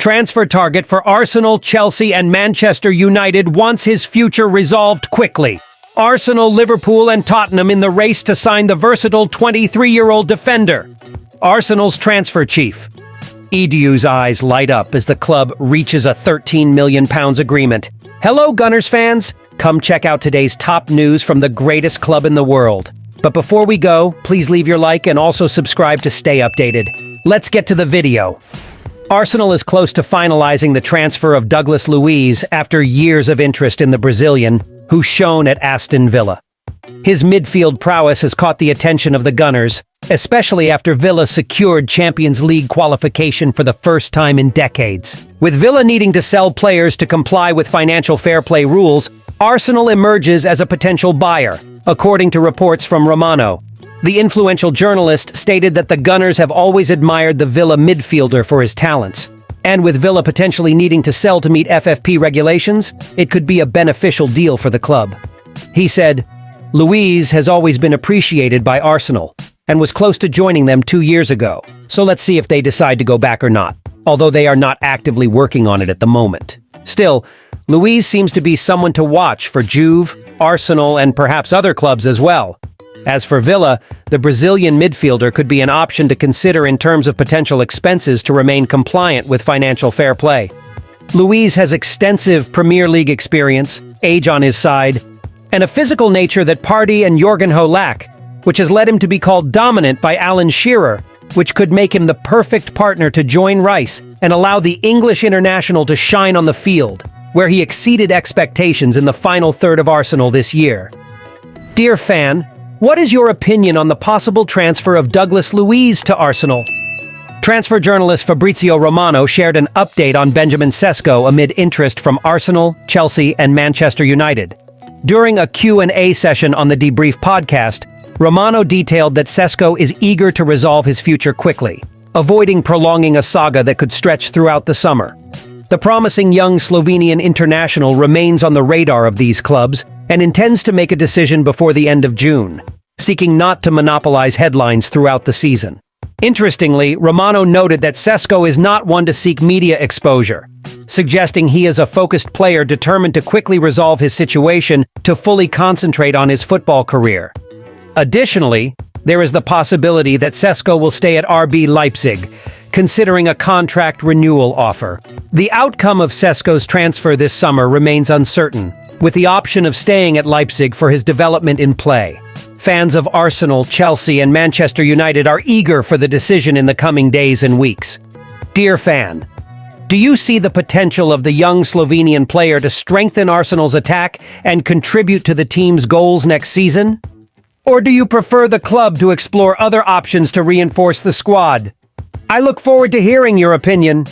Transfer target for Arsenal, Chelsea, and Manchester United wants his future resolved quickly. Arsenal, Liverpool, and Tottenham in the race to sign the versatile 23-year-old defender. Arsenal's transfer chief. Edu's eyes light up as the club reaches a £13 million agreement. Hello, Gunners fans! Come check out today's top news from the greatest club in the world. But before we go, please leave your like and also subscribe to stay updated. Let's get to the video. Arsenal is close to finalizing the transfer of Douglas Luiz after years of interest in the Brazilian, who shone at Aston Villa. His midfield prowess has caught the attention of the Gunners, especially after Villa secured Champions League qualification for the first time in decades. With Villa needing to sell players to comply with financial fair play rules, Arsenal emerges as a potential buyer, according to reports from Romano. The influential journalist stated that the Gunners have always admired the Villa midfielder for his talents, and with Villa potentially needing to sell to meet FFP regulations, it could be a beneficial deal for the club. He said, "Luiz has always been appreciated by Arsenal, and was close to joining them 2 years ago, so let's see if they decide to go back or not, although they are not actively working on it at the moment. Still, Luiz seems to be someone to watch for Juve, Arsenal, and perhaps other clubs as well. As for Villa, the Brazilian midfielder could be an option to consider in terms of potential expenses to remain compliant with financial fair play. Luiz has extensive Premier League experience, age on his side, and a physical nature that Partey and Jorginho lack, which has led him to be called dominant by Alan Shearer, which could make him the perfect partner to join Rice and allow the English international to shine on the field, where he exceeded expectations in the final third of Arsenal this year. Dear fan, what is your opinion on the possible transfer of Douglas Luiz to Arsenal? Transfer journalist Fabrizio Romano shared an update on Benjamin Sesko amid interest from Arsenal, Chelsea, and Manchester United. During a Q&A session on the Debrief podcast, Romano detailed that Sesko is eager to resolve his future quickly, avoiding prolonging a saga that could stretch throughout the summer. The promising young Slovenian international remains on the radar of these clubs and intends to make a decision before the end of June, seeking not to monopolize headlines throughout the season. Interestingly, Romano noted that Sesko is not one to seek media exposure, suggesting he is a focused player determined to quickly resolve his situation to fully concentrate on his football career. Additionally, there is the possibility that Sesko will stay at RB Leipzig, considering a contract renewal offer. The outcome of Sesko's transfer this summer remains uncertain, with the option of staying at Leipzig for his development in play. Fans of Arsenal, Chelsea, and Manchester United are eager for the decision in the coming days and weeks. Dear fan, do you see the potential of the young Slovenian player to strengthen Arsenal's attack and contribute to the team's goals next season? Or do you prefer the club to explore other options to reinforce the squad? I look forward to hearing your opinion.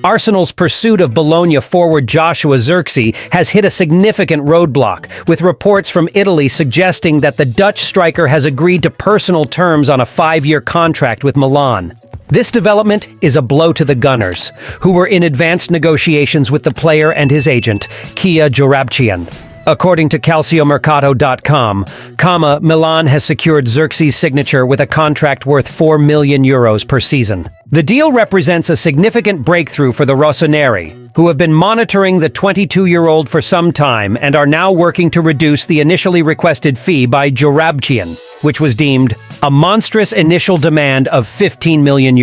Arsenal's pursuit of Bologna forward Joshua Zirkzee has hit a significant roadblock, with reports from Italy suggesting that the Dutch striker has agreed to personal terms on a 5-year contract with Milan. This development is a blow to the Gunners, who were in advanced negotiations with the player and his agent, Kia Joorabchian. According to calciomercato.com, Milan has secured Zirkzee's signature with a contract worth €4 million per season. The deal represents a significant breakthrough for the Rossoneri, who have been monitoring the 22-year-old for some time and are now working to reduce the initially requested fee by Joorabchian, which was deemed a monstrous initial demand of €15 million.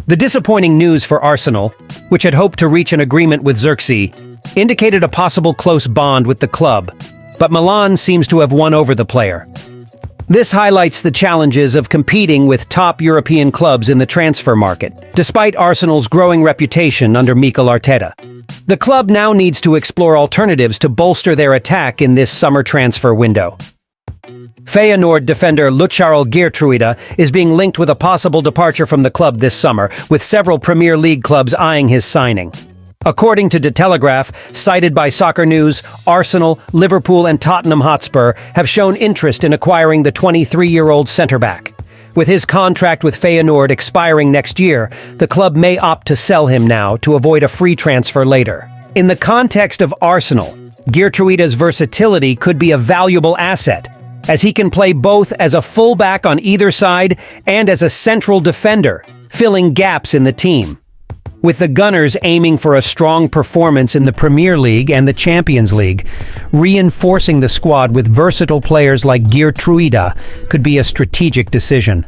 The disappointing news for Arsenal, which had hoped to reach an agreement with Zirkzee, indicated a possible close bond with the club, but Milan seems to have won over the player. This highlights the challenges of competing with top European clubs in the transfer market, despite Arsenal's growing reputation under Mikel Arteta. The club now needs to explore alternatives to bolster their attack in this summer transfer window. Feyenoord defender Lucharel Geertruida is being linked with a possible departure from the club this summer, with several Premier League clubs eyeing his signing. According to De Telegraph, cited by Soccer News, Arsenal, Liverpool, and Tottenham Hotspur have shown interest in acquiring the 23-year-old centre-back. With his contract with Feyenoord expiring next year, the club may opt to sell him now to avoid a free transfer later. In the context of Arsenal, Geertruida's versatility could be a valuable asset, as he can play both as a fullback on either side and as a central defender, filling gaps in the team. with the Gunners aiming for a strong performance in the Premier League and the Champions League. Reinforcing the squad with versatile players like Geertruida could be a strategic decision.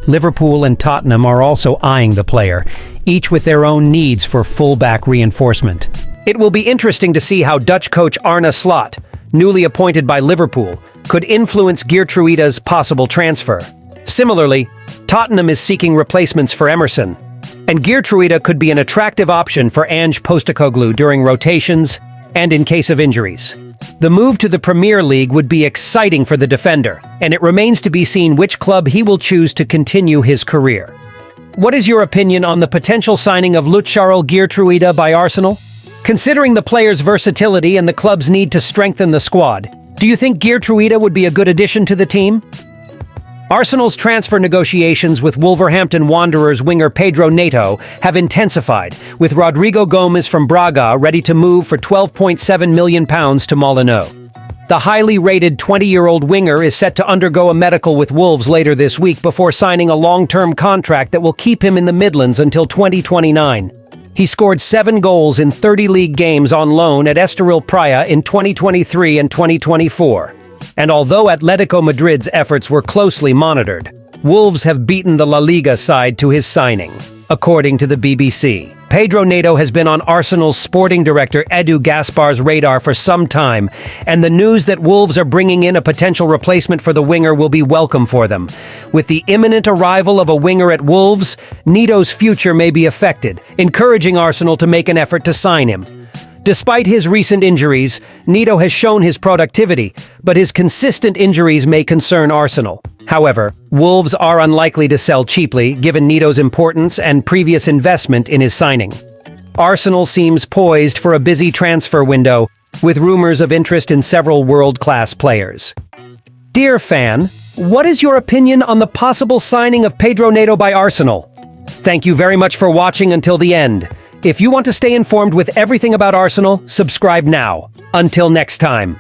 Liverpool and Tottenham are also eyeing the player, each with their own needs for fullback reinforcement. It will be interesting to see how Dutch coach Arne Slot, newly appointed by Liverpool, could influence Geertruida's possible transfer. Similarly, Tottenham is seeking replacements for Emerson, and Geertruida could be an attractive option for Ange Postecoglou during rotations and in case of injuries. The move to the Premier League would be exciting for the defender, and it remains to be seen which club he will choose to continue his career. What is your opinion on the potential signing of Lucharel Geertruida by Arsenal? Considering the player's versatility and the club's need to strengthen the squad, do you think Geertruida would be a good addition to the team? Arsenal's transfer negotiations with Wolverhampton Wanderers winger Pedro Neto have intensified, with Rodrigo Gomes from Braga ready to move for £12.7 million to Molineux. The highly rated 20-year-old winger is set to undergo a medical with Wolves later this week before signing a long-term contract that will keep him in the Midlands until 2029. He scored 7 goals in 30 league games on loan at Estoril Praia in 2023 and 2024. And although Atletico Madrid's efforts were closely monitored, Wolves have beaten the La Liga side to his signing, according to the BBC. Pedro Neto has been on Arsenal's sporting director Edu Gaspar's radar for some time, and the news that Wolves are bringing in a potential replacement for the winger will be welcome for them. With the imminent arrival of a winger at Wolves, Neto's future may be affected, encouraging Arsenal to make an effort to sign him. Despite his recent injuries, Neto has shown his productivity, but his consistent injuries may concern Arsenal. However, Wolves are unlikely to sell cheaply, given Neto's importance and previous investment in his signing. Arsenal seems poised for a busy transfer window, with rumors of interest in several world-class players. Dear fan, what is your opinion on the possible signing of Pedro Neto by Arsenal? Thank you very much for watching until the end. If you want to stay informed with everything about Arsenal, subscribe now. Until next time.